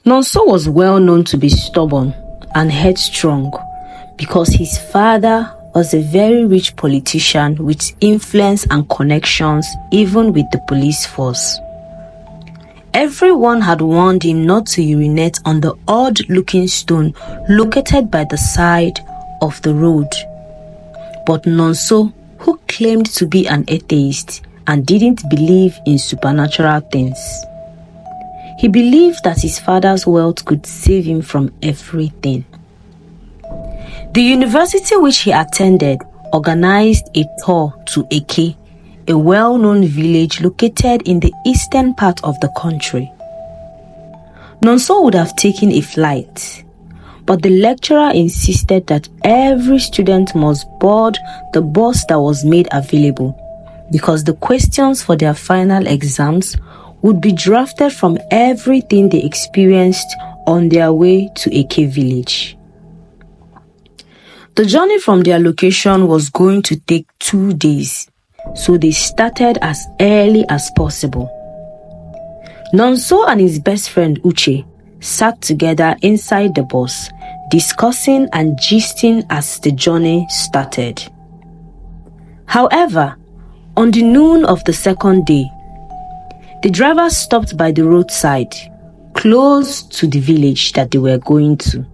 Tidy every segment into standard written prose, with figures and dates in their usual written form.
Nonso was well known to be stubborn and headstrong because his father was a very rich politician with influence and connections even with the police force. Everyone had warned him not to urinate on the odd-looking stone located by the side of the road. But Nonso, who claimed to be an atheist and didn't believe in supernatural things, he believed that his father's wealth could save him from everything. The university which he attended organized a tour to Eke, a well-known village located in the eastern part of the country. Nonso would have taken a flight, but the lecturer insisted that every student must board the bus that was made available because the questions for their final exams would be drafted from everything they experienced on their way to Eke village. The journey from their location was going to take 2 days, so they started as early as possible. Nonso and his best friend Uche sat together inside the bus, discussing and gisting as the journey started. However, on the noon of the second day, the driver stopped by the roadside, close to the village that they were going to,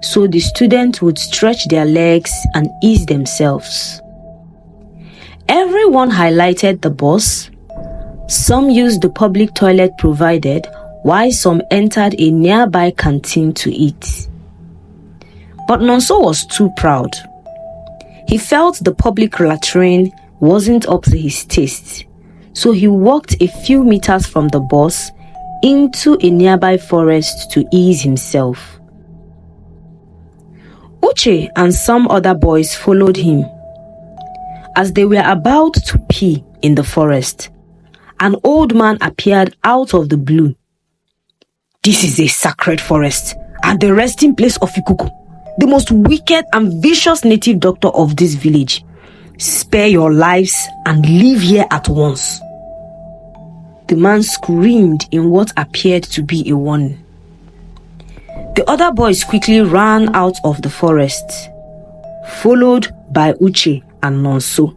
so the students would stretch their legs and ease themselves. Everyone highlighted the bus. Some used the public toilet provided, while some entered a nearby canteen to eat. But Nonso was too proud. He felt the public latrine wasn't up to his taste, so he walked a few meters from the bus into a nearby forest to ease himself. Uche and some other boys followed him. As they were about to pee in the forest, an old man appeared out of the blue. "This is a sacred forest and the resting place of Ikuku, the most wicked and vicious native doctor of this village. Spare your lives and leave here at once." The man screamed in what appeared to be a warning. The other boys quickly ran out of the forest, followed by Uche and Nonso.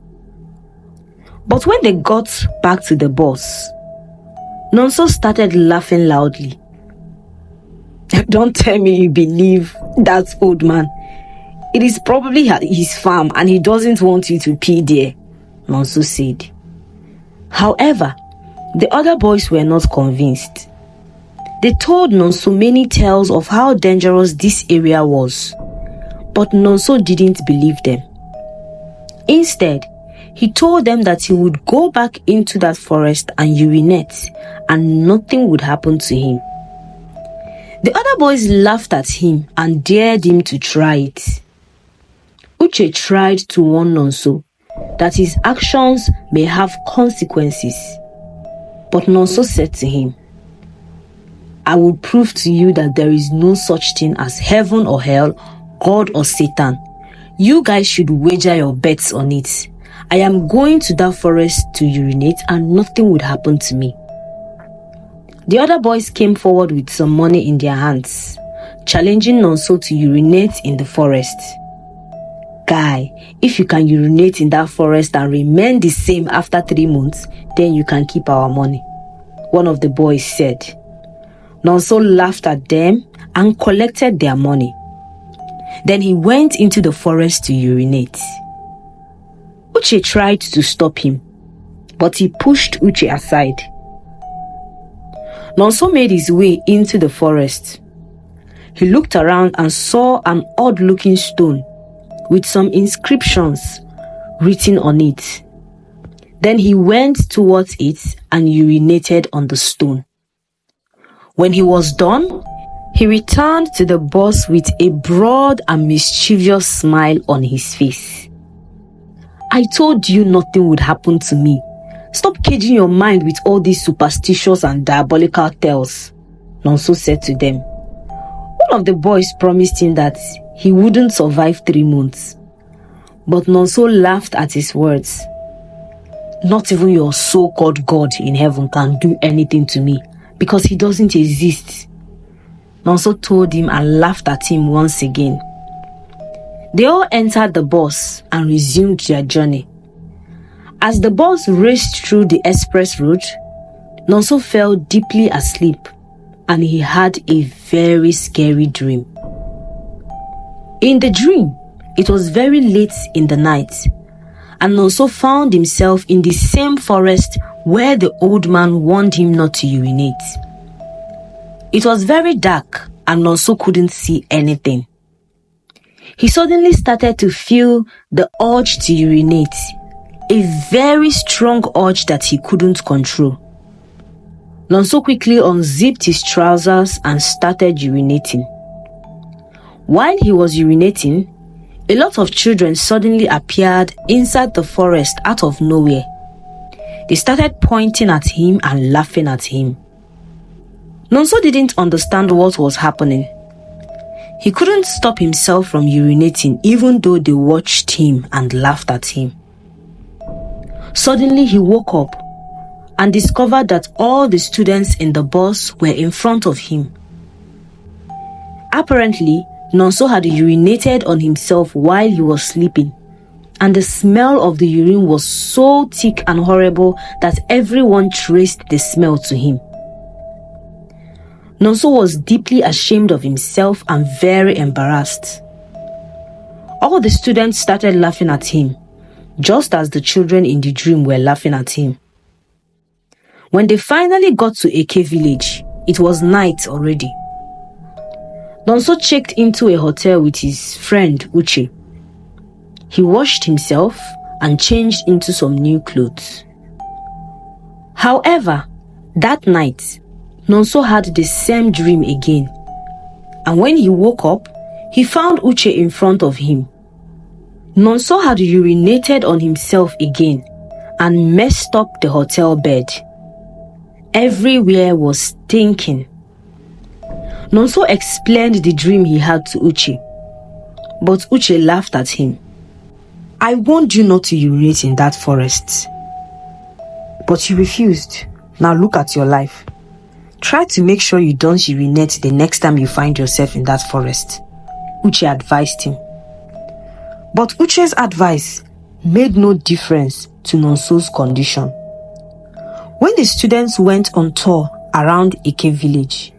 But when they got back to the bus, Nonso started laughing loudly. "Don't tell me you believe that old man. It is probably his farm and he doesn't want you to pee there," Nonso said. However, the other boys were not convinced. They told Nonso many tales of how dangerous this area was, but Nonso didn't believe them. Instead, he told them that he would go back into that forest and urinate, and nothing would happen to him. The other boys laughed at him and dared him to try it. Uche tried to warn Nonso that his actions may have consequences, but Nonso said to him, "I will prove to you that there is no such thing as heaven or hell, God or Satan. You guys should wager your bets on it. I am going to that forest to urinate and nothing would happen to me." The other boys came forward with some money in their hands, challenging Nonso to urinate in the forest. "Guy, if you can urinate in that forest and remain the same after 3 months, then you can keep our money," one of the boys said. Nonso laughed at them and collected their money. Then he went into the forest to urinate. Uche tried to stop him, but he pushed Uche aside. Nonso made his way into the forest. He looked around and saw an odd-looking stone with some inscriptions written on it. Then he went towards it and urinated on the stone. When he was done, he returned to the bus with a broad and mischievous smile on his face. "I told you nothing would happen to me. Stop caging your mind with all these superstitious and diabolical tales," Nonso said to them. One of the boys promised him that he wouldn't survive 3 months, but Nonso laughed at his words. "Not even your so-called God in heaven can do anything to me, because he doesn't exist." Nonso told him and laughed at him once again. They all entered the bus and resumed their journey. As the bus raced through the express road, Nonso fell deeply asleep and he had a very scary dream. In the dream, it was very late in the night, and Nonso found himself in the same forest where the old man warned him not to urinate. It was very dark and Nonso couldn't see anything. He suddenly started to feel the urge to urinate, a very strong urge that he couldn't control. Nonso quickly unzipped his trousers and started urinating. While he was urinating, a lot of children suddenly appeared inside the forest out of nowhere. They started pointing at him and laughing at him. Nonso didn't understand what was happening. He couldn't stop himself from urinating even though they watched him and laughed at him. Suddenly he woke up and discovered that all the students in the bus were in front of him. Apparently, Nonso had urinated on himself while he was sleeping, and the smell of the urine was so thick and horrible that everyone traced the smell to him. Nonso was deeply ashamed of himself and very embarrassed. All the students started laughing at him, just as the children in the dream were laughing at him. When they finally got to AK village, it was night already. Nonso checked into a hotel with his friend Uche. He washed himself and changed into some new clothes. However, that night, Nonso had the same dream again, and when he woke up, he found Uche in front of him. Nonso had urinated on himself again and messed up the hotel bed. Everywhere was stinking. Nonso explained the dream he had to Uche, but Uche laughed at him. "I warned you not to urinate in that forest, but you refused. Now look at your life. Try to make sure you don't urinate the next time you find yourself in that forest," Uche advised him. But Uche's advice made no difference to Nonso's condition. When the students went on tour around Ike village,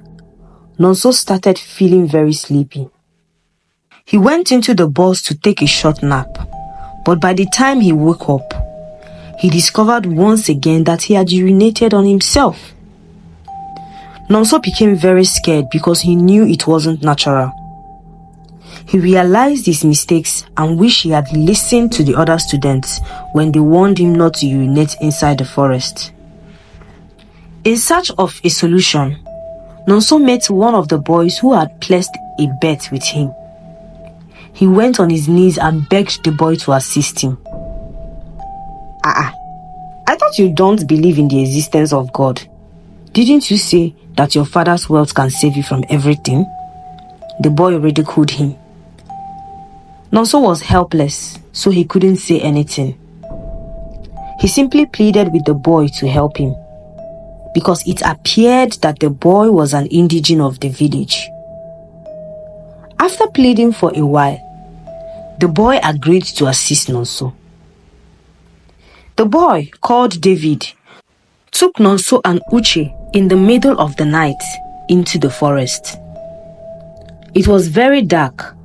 Nonso started feeling very sleepy. He went into the bus to take a short nap, but by the time he woke up, he discovered once again that he had urinated on himself. Nonso became very scared because he knew it wasn't natural. He realized his mistakes and wished he had listened to the other students when they warned him not to urinate inside the forest. In search of a solution, Nonso met one of the boys who had placed a bet with him. He went on his knees and begged the boy to assist him. I thought you don't believe in the existence of God. Didn't you say that your father's wealth can save you from everything?" The boy ridiculed him. Nonso was helpless, so he couldn't say anything. He simply pleaded with the boy to help him, because it appeared that the boy was an indigene of the village. After pleading for a while, the boy agreed to assist Nonso. The boy, called David, took Nonso and Uche in the middle of the night into the forest. It was very dark,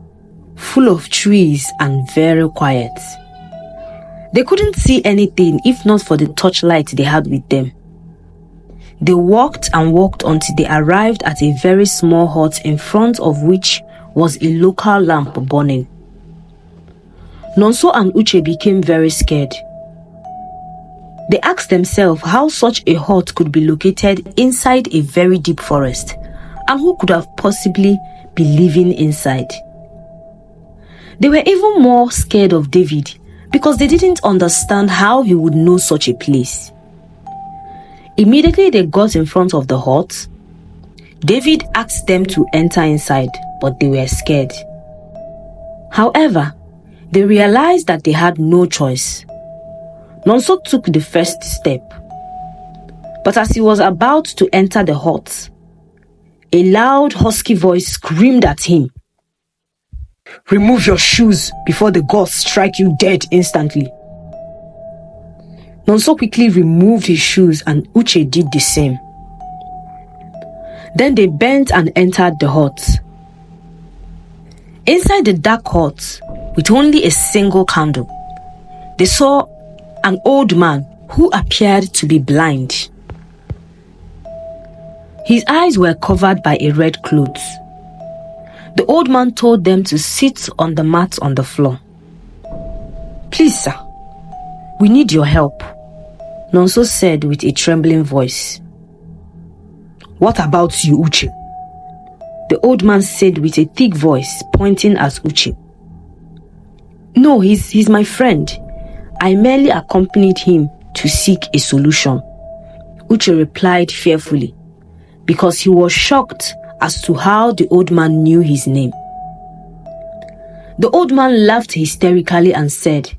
full of trees and very quiet. They couldn't see anything if not for the torchlight they had with them. They walked and walked until they arrived at a very small hut in front of which was a local lamp burning. Nonso and Uche became very scared. They asked themselves how such a hut could be located inside a very deep forest, and who could have possibly be living inside. They were even more scared of David because they didn't understand how he would know such a place. Immediately they got in front of the hut, David asked them to enter inside, but they were scared. However, they realized that they had no choice. Nonso took the first step, but as he was about to enter the hut, A loud, husky voice screamed at him. "Remove your shoes before the gods strike you dead instantly." Nonso quickly removed his shoes and Uche did the same. Then they bent and entered the hut. Inside the dark hut, with only a single candle, they saw an old man who appeared to be blind. His eyes were covered by a red cloth. The old man told them to sit on the mat on the floor. "Please, sir, we need your help," Nonso said with a trembling voice. "What about you, Uche?" the old man said with a thick voice, pointing at Uche. "No, he's my friend. I merely accompanied him to seek a solution," Uche replied fearfully, because he was shocked as to how the old man knew his name. The old man laughed hysterically and said,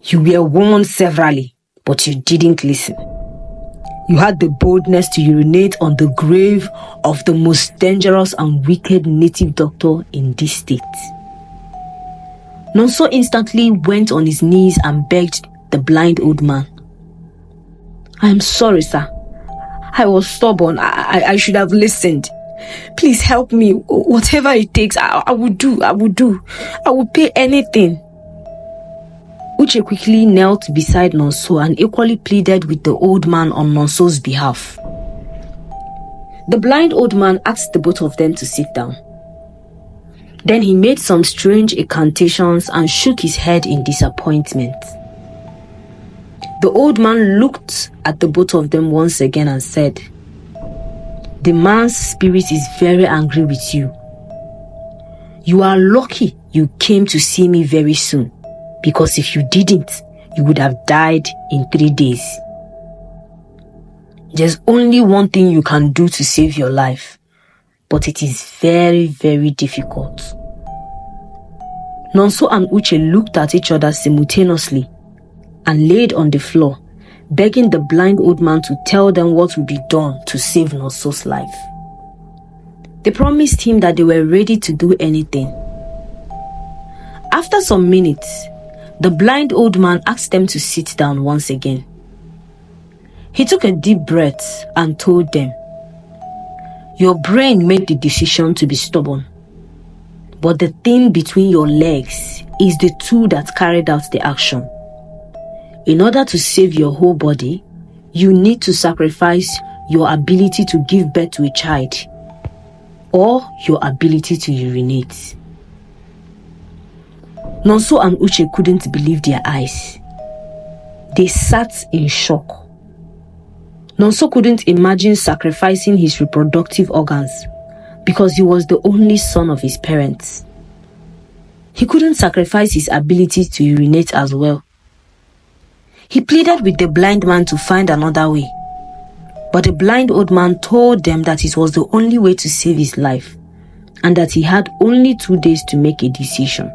"You were warned severally, but you didn't listen. You had the boldness to urinate on the grave of the most dangerous and wicked native doctor in this state." Nonso instantly went on his knees and begged the blind old man. "I am sorry, sir. I was stubborn. I should have listened. Please help me. Whatever it takes, I will do. I will pay anything." Uche quickly knelt beside Nonso and equally pleaded with the old man on Nonso's behalf. The blind old man asked the both of them to sit down. Then he made some strange incantations and shook his head in disappointment. The old man looked at the both of them once again and said, "The man's spirit is very angry with you. You are lucky you came to see me very soon, because if you didn't, you would have died in 3 days. There's only one thing you can do to save your life, but it is very, very difficult." Nonso and Uche looked at each other simultaneously and laid on the floor, begging the blind old man to tell them what would be done to save Nonso's life. They promised him that they were ready to do anything. After some minutes, the blind old man asked them to sit down once again. He took a deep breath and told them, "Your brain made the decision to be stubborn, but the thing between your legs is the tool that carried out the action. In order to save your whole body, you need to sacrifice your ability to give birth to a child or your ability to urinate." Nonso and Uche couldn't believe their eyes. They sat in shock. Nonso couldn't imagine sacrificing his reproductive organs because he was the only son of his parents. He couldn't sacrifice his ability to urinate as well. He pleaded with the blind man to find another way, but the blind old man told them that it was the only way to save his life and that he had only 2 days to make a decision.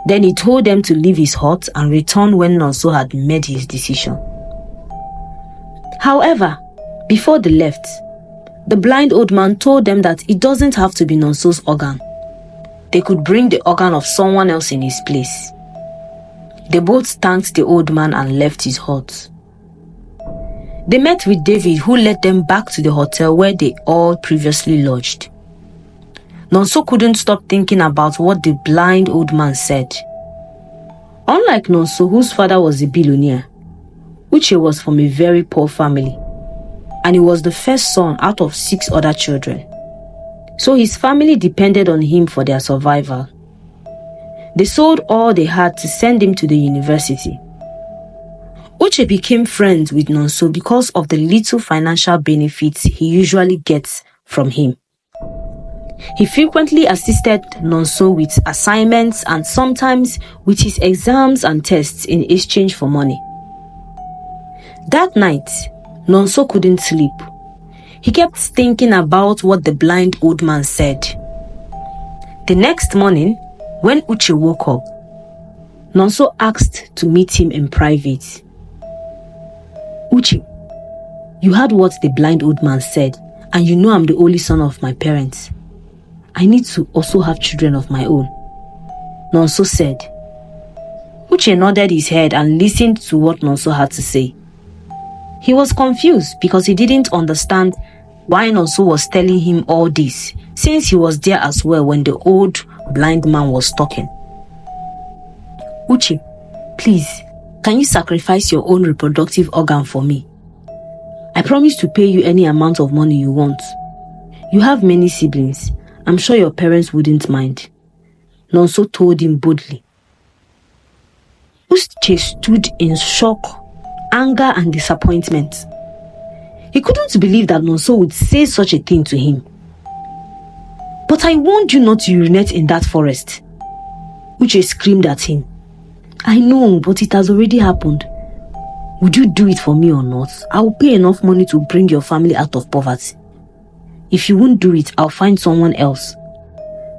Then he told them to leave his hut and return when Nonso had made his decision. However, before they left, the blind old man told them that it doesn't have to be Nonso's organ. They could bring the organ of someone else in his place. They both thanked the old man and left his hut. They met with David, who led them back to the hotel where they all previously lodged. Nonso couldn't stop thinking about what the blind old man said. Unlike Nonso, whose father was a billionaire, Uche was from a very poor family, and he was the first son out of 6 other children. So his family depended on him for their survival. They sold all they had to send him to the university. Uche became friends with Nonso because of the little financial benefits he usually gets from him. He frequently assisted Nonso with assignments and sometimes with his exams and tests in exchange for money. That night, Nonso couldn't sleep. He kept thinking about what the blind old man said. The next morning, when Uche woke up, Nonso asked to meet him in private. "Uche, you heard what the blind old man said And you know I'm the only son of my parents. I need to also have children of my own, Nonso said. Uche nodded his head and listened to what Nonso had to say. He was confused because he didn't understand why Nonso was telling him all this, since he was there as well when the old blind man was talking. Uche, please, can you sacrifice your own reproductive organ for me? I promise to pay you any amount of money you want. You have many siblings. I'm sure your parents wouldn't mind. Nonso told him boldly. Uche stood in shock, anger and disappointment. He couldn't believe that Nonso would say such a thing to him. But I warned you not to urinate in that forest. Uche screamed at him. I know, but it has already happened. Would you do it for me or not? I will pay enough money to bring your family out of poverty. If you won't do it, I'll find someone else.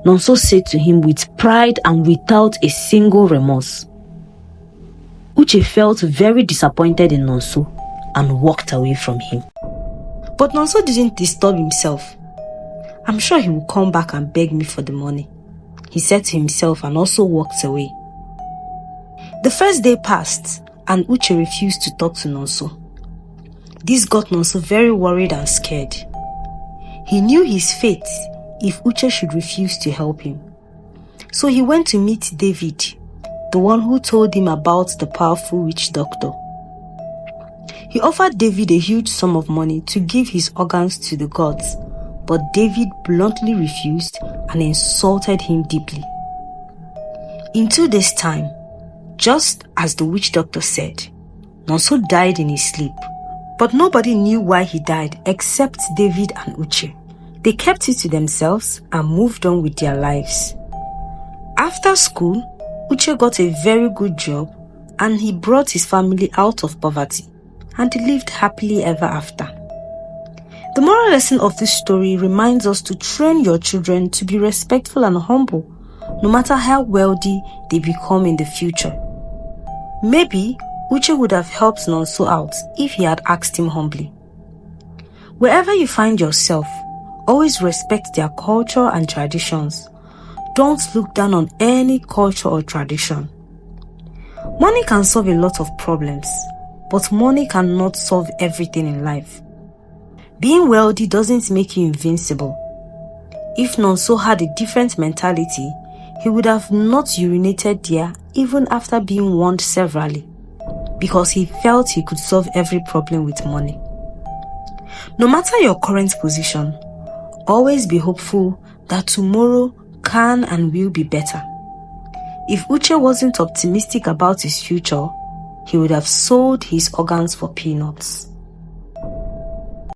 Nonso said to him with pride and without a single remorse. Uche felt very disappointed in Nonso and walked away from him. But Nonso didn't disturb himself. I'm sure he will come back and beg me for the money, he said to himself and also walked away. The first day passed and Uche refused to talk to Nonso. This got Nonso very worried and scared. He knew his fate if Uche should refuse to help him. So he went to meet David, the one who told him about the powerful witch doctor. He offered David a huge sum of money to give his organs to the gods, but David bluntly refused and insulted him deeply. In 2 days' time, just as the witch doctor said, Nonso died in his sleep, but nobody knew why he died except David and Uche. They kept it to themselves and moved on with their lives. After school, Uche got a very good job and he brought his family out of poverty and they lived happily ever after. The moral lesson of this story reminds us to train your children to be respectful and humble, no matter how wealthy they become in the future. Maybe Uche would have helped Nonso out if he had asked him humbly. Wherever you find yourself, always respect their culture and traditions. Don't look down on any culture or tradition. Money can solve a lot of problems, but money cannot solve everything in life. Being wealthy doesn't make you invincible. If Nonso had a different mentality, he would have not urinated there even after being warned severally, because he felt he could solve every problem with money. No matter your current position, always be hopeful that tomorrow can and will be better. If Uche wasn't optimistic about his future, he would have sold his organs for peanuts.